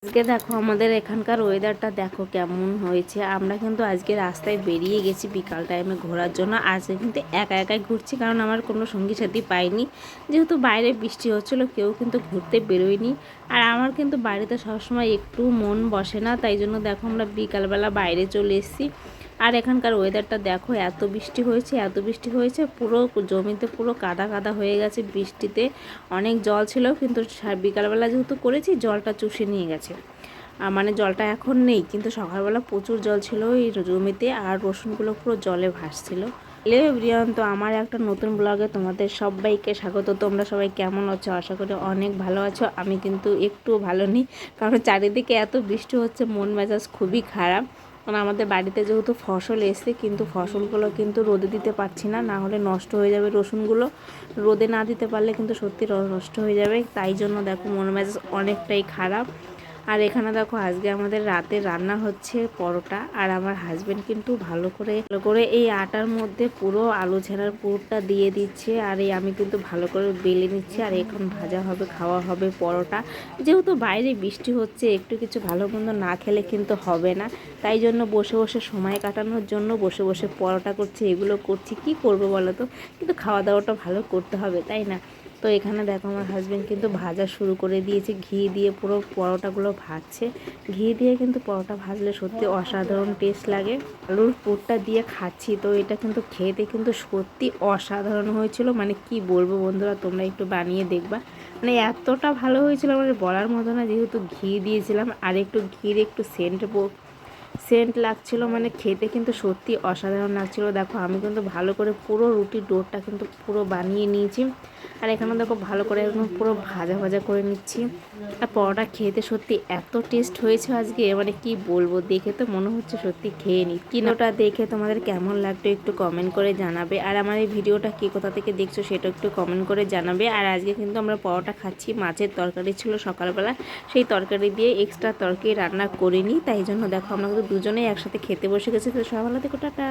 আজকে দেখো আমাদের এখানকার ওয়েদারটা দেখো কেমন হয়েছে। আমরা কিন্তু আজকে রাস্তায় বেরিয়ে গেছি বিকাল টাইমে ঘোরার জন্য। আজকে কিন্তু একা একাই ঘুরছি, কারণ আমার কোনো সঙ্গী সাথী পাইনি। যেহেতু বাইরে বৃষ্টি হচ্ছিলো, কেউ কিন্তু ঘুরতে বেরোয়নি। আর আমার কিন্তু বাড়িতে সবসময় একটু মন বসে না, তাই জন্য দেখো আমরা বিকালবেলা বাইরে চলে এসেছি। আর এখানকার ওয়েদারটা দেখো, এত বৃষ্টি হয়েছে পুরো জমিতে পুরো কাদা কাদা হয়ে গেছে। বৃষ্টিতে অনেক জল ছিল, কিন্তু বিকালবেলা যেহেতু করেছি জলটা চুষে নিয়ে গেছে। মানে জলটা এখন নেই, কিন্তু সকালবেলা প্রচুর জল ছিল এই জমিতে, আর রসুনগুলো পুরো জলে ভাসছিল। হ্যালো এভরিওয়ান, তো আমার একটা নতুন ব্লগে তোমাদের সবাইকে স্বাগত। তোমরা সবাই কেমন আছো? আশা করি অনেক ভালো আছো। আমি কিন্তু একটু ভালো নেই, কারণ চারিদিকে এত বৃষ্টি হচ্ছে, মন মেজাজ খুবই খারাপ। কারণ আমাদের বাড়িতে যেহেতু ফসল এসছে, কিন্তু ফসলগুলো কিন্তু রোদে দিতে পারছি না, না হলে নষ্ট হয়ে যাবে। রসুনগুলো রোদে না দিতে পারলে কিন্তু সত্যি নষ্ট হয়ে যাবে। তাই জন্য দেখো মন মেজাজ অনেকটাই খারাপ। আর এখানে দেখো আজকে আমাদের রাতে রান্না হচ্ছে পরোটা। আর আমার হাজবেন্ড কিন্তু ভালো করে এই আটার মধ্যে পুরো আলু ছেঁড়ার পুরটা দিয়ে দিচ্ছে। আর এই আমি কিন্তু ভালো করে বেলে নিচ্ছি। আর এখন ভাজা হবে, খাওয়া হবে পরোটা। যেহেতু বাইরে বৃষ্টি হচ্ছে, একটু কিছু ভালো মন্দ না খেলে কিন্তু হবে না। তাই জন্য বসে বসে সময় কাটানোর জন্য বসে বসে পরোটা করছি, এগুলো করছি। কি করবো বলো তো, কিন্তু খাওয়া দাওয়াটা ভালো করতে হবে, তাই না? তো এখানে দেখো আমার হাজবেন্ড কিন্তু ভাজা শুরু করে দিয়েছে, ঘি দিয়ে পুরো পরোটাগুলো ভাজছে। ঘি দিয়ে কিন্তু পরোটা ভাজলে সত্যি অসাধারণ টেস্ট লাগে। আলুর পুরটা দিয়ে খাচ্ছি, তো এটা কিন্তু খেতে কিন্তু সত্যি অসাধারণ হয়েছিল। মানে কি বলবো বন্ধুরা, তোমরা একটু বানিয়ে দেখবা। মানে এতটা ভালো হয়েছিল মানে বলার মতো না। যেহেতু ঘি দিয়েছিলাম, আর একটু ঘির একটু সেন্ট লাগছিল, মানে খেতে কিন্তু সত্যি অসাধারণ লাগছিল। দেখো আমি কিন্তু ভালো করে পুরো রুটির ডোরটা কিন্তু পুরো বানিয়ে নিয়েছি। আর এখানে দেখো ভালো করে একদম পুরো ভাজা ভাজা করে নিচ্ছি। আর পরোটা খেতে সত্যি এত টেস্ট হয়েছে আজকে, মানে কি বলবো, দেখে তো মনে হচ্ছে সত্যি খেয়ে নিই। কিনোটা দেখে তোমাদের কেমন লাগতো একটু কমেন্ট করে জানাবে। আর আমার এই ভিডিওটা কে কোথা থেকে দেখছো সেটা একটু কমেন্ট করে জানাবে। আর আজকে কিন্তু আমরা পরোটা খাচ্ছি, মাছের তরকারি ছিল সকালবেলা, সেই তরকারি দিয়ে এক্সট্রা তরকারি রান্না করিনি। তাই জন্য দেখো আমরা কিন্তু দুজনেই একসাথে খেতে বসে গেছি। তো সকাল থেকে টাটা।